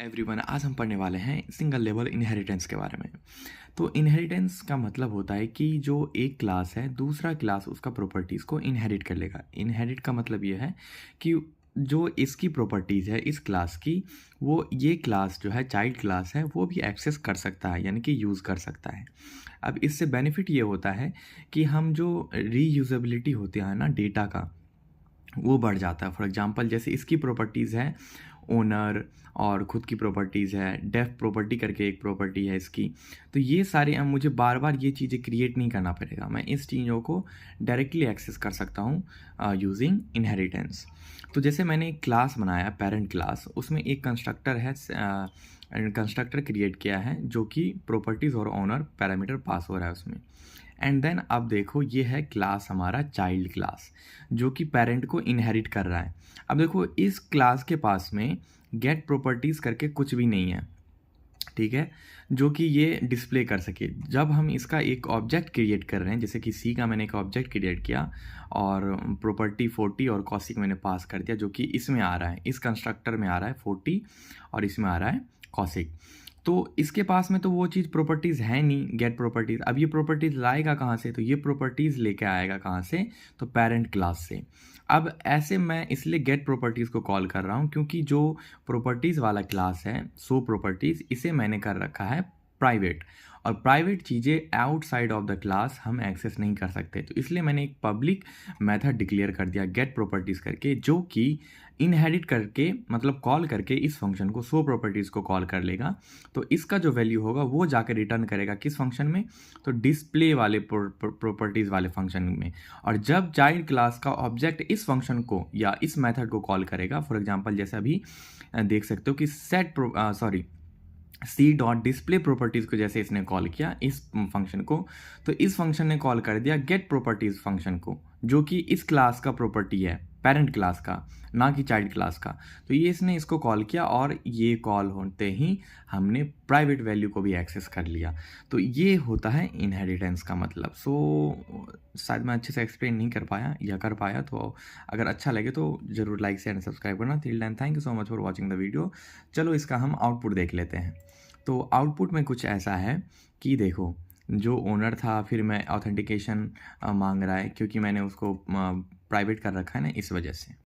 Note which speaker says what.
Speaker 1: Everyone, आज हम पढ़ने वाले हैं सिंगल लेवल इनहेरिटेंस के बारे में। तो इनहेरिटेंस का मतलब होता है कि जो एक क्लास है दूसरा क्लास उसका प्रॉपर्टीज़ को इनहेरिट कर लेगा। इनहेरिट का मतलब ये है कि जो इसकी प्रॉपर्टीज़ है इस क्लास की, वो ये क्लास जो है चाइल्ड क्लास है वो भी एक्सेस कर सकता है, यानी कि यूज़ कर सकता है। अब इससे बेनिफिट ये होता है कि हम जो रीयूजेबिलिटी होती है ना डेटा का, वो बढ़ जाता है। फॉर एग्जांपल जैसे इसकी प्रॉपर्टीज़ है ओनर, और खुद की प्रॉपर्टीज़ है, डेफ प्रॉपर्टी करके एक प्रॉपर्टी है इसकी। तो ये सारे अब मुझे बार बार ये चीज़ें क्रिएट नहीं करना पड़ेगा, मैं इस चीज़ों को डायरेक्टली एक्सेस कर सकता हूँ यूजिंग इनहेरिटेंस। तो जैसे मैंने एक क्लास बनाया पेरेंट क्लास, उसमें एक कंस्ट्रक्टर है, कंस्ट्रक्टर क्रिएट किया है जो कि प्रॉपर्टीज़ और ओनर पैरामीटर पास हो रहा है उसमें। एंड देन अब देखो ये है क्लास हमारा चाइल्ड क्लास जो कि पेरेंट को इनहेरिट कर रहा है। अब देखो इस क्लास के पास में गेट प्रॉपर्टीज़ करके कुछ भी नहीं है, ठीक है, जो कि ये डिस्प्ले कर सके। जब हम इसका एक ऑब्जेक्ट क्रिएट कर रहे हैं, जैसे कि सी का मैंने एक ऑब्जेक्ट क्रिएट किया और प्रॉपर्टी 40 और कॉसिक मैंने पास कर दिया, जो कि इसमें आ रहा है, इस कंस्ट्रक्टर में आ रहा है 40 और इसमें आ रहा है कॉसिक। तो इसके पास में तो वो चीज़ प्रॉपर्टीज़ है नहीं, गेट प्रॉपर्टीज़। अब ये प्रॉपर्टीज़ लाएगा कहाँ से? तो ये प्रॉपर्टीज़ लेके आएगा कहाँ से? तो पेरेंट क्लास से। अब ऐसे मैं इसलिए गेट प्रॉपर्टीज़ को कॉल कर रहा हूँ क्योंकि जो प्रॉपर्टीज़ वाला क्लास है सो प्रॉपर्टीज़, इसे मैंने कर रखा है प्राइवेट, और प्राइवेट चीज़ें आउटसाइड ऑफ द क्लास हम एक्सेस नहीं कर सकते। तो इसलिए मैंने एक पब्लिक मेथड डिक्लेयर कर दिया गेट प्रॉपर्टीज़ करके, जो कि इनहेरिट करके मतलब कॉल करके इस फंक्शन को सो प्रॉपर्टीज़ को कॉल कर लेगा। तो इसका जो वैल्यू होगा वो जाकर रिटर्न करेगा किस फंक्शन में? तो डिस्प्ले वाले प्रॉपर्टीज़ वाले फंक्शन में। और जब चाइल्ड क्लास का ऑब्जेक्ट इस फंक्शन को या इस मेथड को कॉल करेगा, फॉर एग्जांपल जैसे अभी देख सकते हो कि सी डॉट डिस्प्ले प्रॉपर्टीज़ को जैसे इसने कॉल किया इस फंक्शन को, तो इस फंक्शन ने कॉल कर दिया गेट प्रॉपर्टीज़ फंक्शन को, जो कि इस क्लास का प्रॉपर्टी है, पेरेंट क्लास का, ना कि चाइल्ड क्लास का। तो ये इसने इसको कॉल किया और ये कॉल होते ही हमने प्राइवेट वैल्यू को भी एक्सेस कर लिया। तो ये होता है इनहेरिटेंस का मतलब। शायद मैं अच्छे से एक्सप्लेन नहीं कर पाया या कर पाया, तो अगर अच्छा लगे तो ज़रूर लाइक शेयर एंड सब्सक्राइब करना। Till then thank you so much for watching the video. चलो इसका हम आउटपुट देख लेते हैं। तो आउटपुट में कुछ ऐसा है कि देखो, जो ओनर था फिर मैं ऑथेंटिकेशन मांग रहा है क्योंकि मैंने उसको प्राइवेट कर रखा है ना, इस वजह से।